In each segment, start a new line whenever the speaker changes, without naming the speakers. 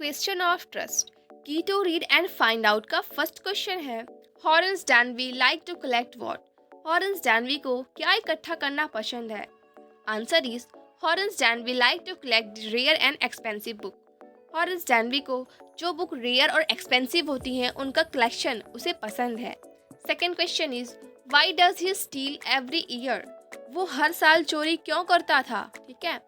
Question of trust की to read and find out का first question है, Horace Danby like to collect what? Horace Danby को क्या इकट्ठा करना पसंद है? Answer is Horace Danby like to collect rare and expensive book. Horace Danby को जो बुक रेयर और एक्सपेंसिव होती हैं उनका कलेक्शन उसे पसंद है। Second question is why does he steel every year? वो हर साल चोरी क्यों करता था? ठीक है,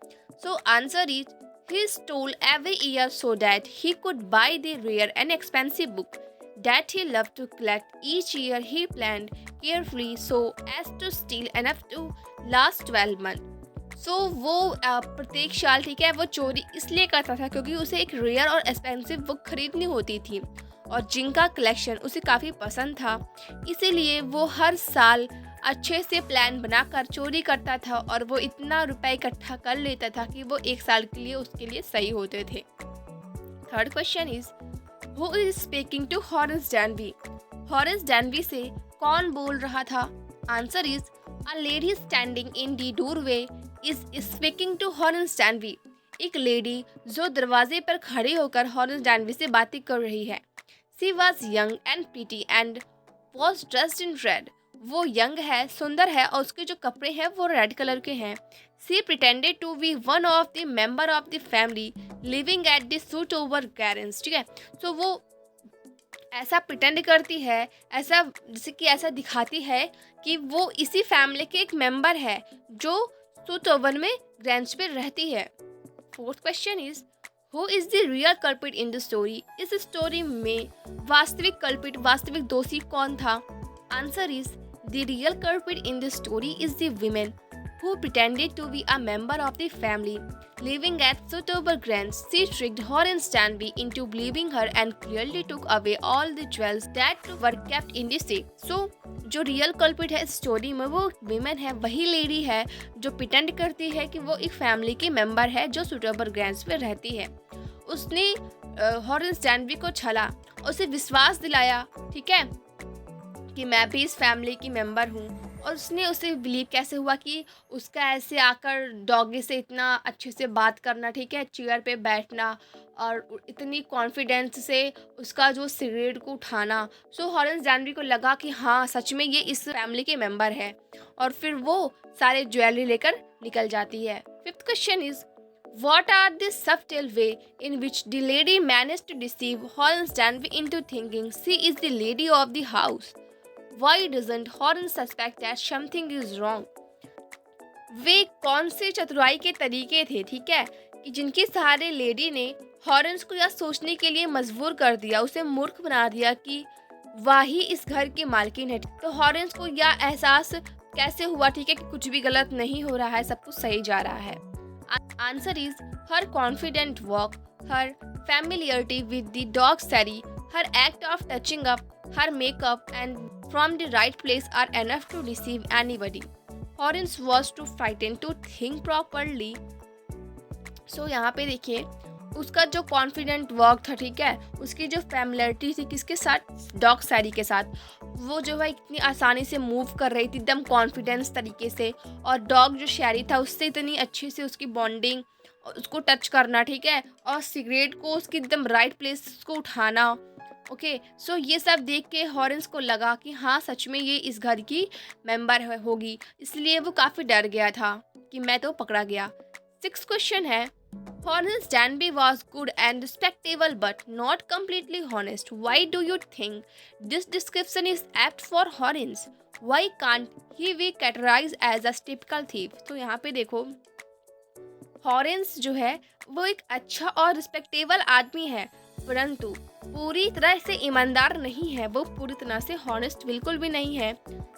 so answer is he stole every year so that he could buy the rare and expensive book that he loved to collect. Each year he planned carefully so as to steal enough to last 12 months. So वो प्रत्येक साल ठीक है वो चोरी इसलिए करता था क्योंकि उसे एक रेयर और एक्सपेंसिव बुक खरीदनी होती थी और जिनका कलेक्शन उसे काफ़ी पसंद था, इसीलिए वो हर साल अच्छे से प्लान बनाकर चोरी करता था और वो इतना रुपए इकट्ठा कर लेता था कि वो एक साल के लिए उसके लिए सही होते थे। Third question is who is speaking to Horace Danby? Horace Danby से कौन बोल रहा था? Answer is a lady standing in the doorway is speaking to Horace Danby. एक लेडी जो दरवाजे पर खड़ी होकर हॉरेंस डैनवी से बातें कर रही है। She was young and pretty and was dressed in red. वो यंग है, सुंदर है और उसके जो कपड़े हैं वो रेड कलर के हैं। She pretended to be one of the member of the family living at the Shotover Grange. ठीक है, तो वो ऐसा प्रिटेंड करती है, ऐसा जैसे कि ऐसा दिखाती है कि वो इसी फैमिली के एक मेंबर है जो सूट ओवर में ग्रेंस पे रहती है। Fourth question is who is the real culprit in the story? इस स्टोरी में वास्तविक कल्प्रिट, वास्तविक दोषी कौन था? Answer is the real culprit in this story is the woman who pretended to be a member of the family living at Sutober Grange. She tricked Horace Danby into believing her and clearly took away all the jewels that were kept in the safe. So जो real culprit है इस story में वो women है, वही lady है जो pretend करती है कि वो एक फैमिली की मेंबर है जो सुटोबर ग्रेंज में रहती है। उसने हॉरेंस डैनवी को छला, उसे विश्वास दिलाया, ठीक है, कि मैं भी इस फैमिली की मेंबर हूँ। और उसने उसे बिलीव कैसे हुआ कि उसका ऐसे आकर डॉगी से इतना अच्छे से बात करना, ठीक है, चेयर पे बैठना और इतनी कॉन्फिडेंस से उसका जो सिगरेट को उठाना। सो हॉरेंस डैनवी को लगा कि हाँ सच में ये इस फैमिली के मेंबर है और फिर वो सारे ज्वेलरी लेकर निकल जाती है। Fifth question is what are the subtle way in which the lady managed to deceive Horace Danby into thinking she is the lady of the house? Why doesn't Horace suspect that something is wrong? वे कौन से चतुराई के तरीके थे, ठीक है, कि जिनके सहारे लेडी ने हॉरेंस को यह सोचने के लिए मजबूर कर दिया, उसे मूर्ख बना दिया कि वही इस घर की मालकिन है। तो हॉरेंस को यह एहसास कैसे हुआ, ठीक है, कि कुछ भी गलत नहीं हो रहा है, सब कुछ सही जा रहा है? Answer is her confident walk, her familiarity with the dog Sari, her act of touching up, her makeup and from the right place are enough to deceive anybody. Horace was too frightened to think properly. So यहाँ पे देखिए उसका जो confident work था, ठीक है, उसकी जो फैमिलियरिटी थी किसके साथ? डॉग सैरी के साथ। वो जो है इतनी आसानी से मूव कर रही थी एकदम कॉन्फिडेंस तरीके से, और डॉग जो शैरी था उससे इतनी अच्छी से उसकी बॉन्डिंग, उसको टच करना, ठीक है, और सिगरेट को उसकी एकदम राइट प्लेस को उठाना। ओके, सो ये सब देख के हॉरेंस को लगा कि हाँ सच में ये इस घर की मेंबर होगी, इसलिए वो काफ़ी डर गया था कि मैं तो पकड़ा गया। सिक्स्थ क्वेश्चन है Horace Danby was good and respectable but not completely honest. Why do you think this description is apt for Horace? Why can't he be categorized as a typical thief? तो यहाँ पे देखो हॉरेंस जो है वो एक अच्छा और रिस्पेक्टेबल आदमी है, परंतु पूरी तरह से ईमानदार नहीं है, वो पूरी तरह से हॉनेस्ट बिल्कुल भी नहीं है।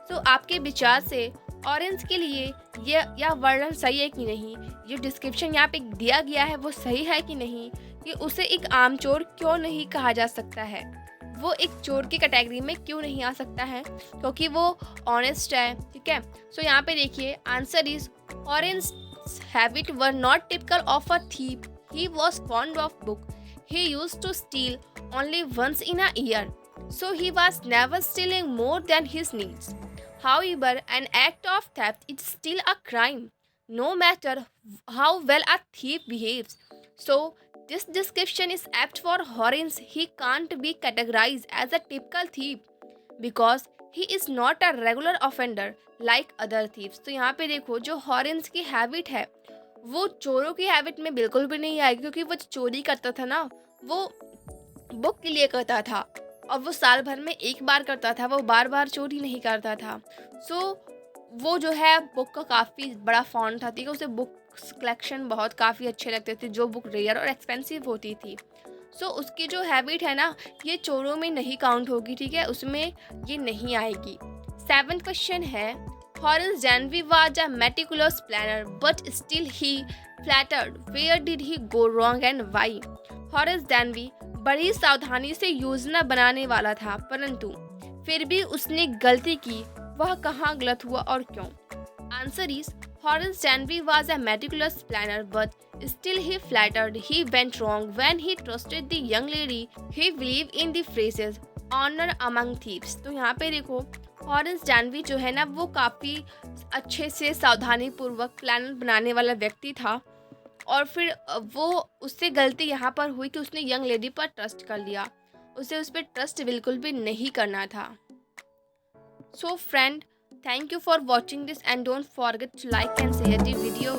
तो आपके विचार से ऑरेंज के लिए यह वर्णन सही है कि नहीं, ये डिस्क्रिप्शन यहाँ पे दिया गया है वो सही है कि नहीं, कि उसे एक आम चोर क्यों नहीं कहा जा सकता है, वो एक चोर की कैटेगरी में क्यों नहीं आ सकता है, क्योंकि वो ऑनेस्ट है, ठीक है। सो यहाँ पे देखिए answer is orange habit were not typical of a thief, he was fond of book, he used to steal only once in a year, so he was never stealing more than his needs. However, an act of theft is still a crime, no matter how well a thief behaves. So this description is apt for Horace. He can't be categorized as a typical thief because he is not a regular offender like other thieves. तो यहाँ पे देखो जो हॉरेंस की habit है वो चोरों की हैबिट में बिल्कुल भी नहीं आएगी, क्योंकि वो जो चोरी करता था ना वो बुक के लिए करता था और वो साल भर में एक बार करता था, वो बार बार चोरी नहीं करता था। सो वो जो है बुक का काफ़ी बड़ा फॉन्ट था, ठीक है, उसे बुक्स कलेक्शन बहुत काफ़ी अच्छे लगते थे जो बुक रेयर और एक्सपेंसिव होती थी। सो उसकी जो हैबिट है ना ये चोरों में नहीं काउंट होगी, ठीक है, उसमें ये नहीं आएगी। 7th क्वेश्चन है Horace Danby was a meticulous planner but still he flattered. Where did he go wrong and why? Horace Danby बड़ी सावधानी से योजना बनाने वाला था, परंतु फिर भी उसने गलती की। वह कहाँ गलत हुआ और क्यों? Answer is Horace Danby was a meticulous planner but still he flattered. He went wrong when he trusted the young lady. He believed in the phrases honor among thieves. तो यहाँ पे देखो हॉरेंस डैनवी जो है ना वो काफ़ी अच्छे से सावधानी पूर्वक प्लान बनाने वाला व्यक्ति था, और फिर वो उससे गलती यहाँ पर हुई कि उसने यंग लेडी पर ट्रस्ट कर लिया। उसे उस पर ट्रस्ट बिल्कुल भी नहीं करना था। So friend, thank you for watching this and don't forget to like and share the video.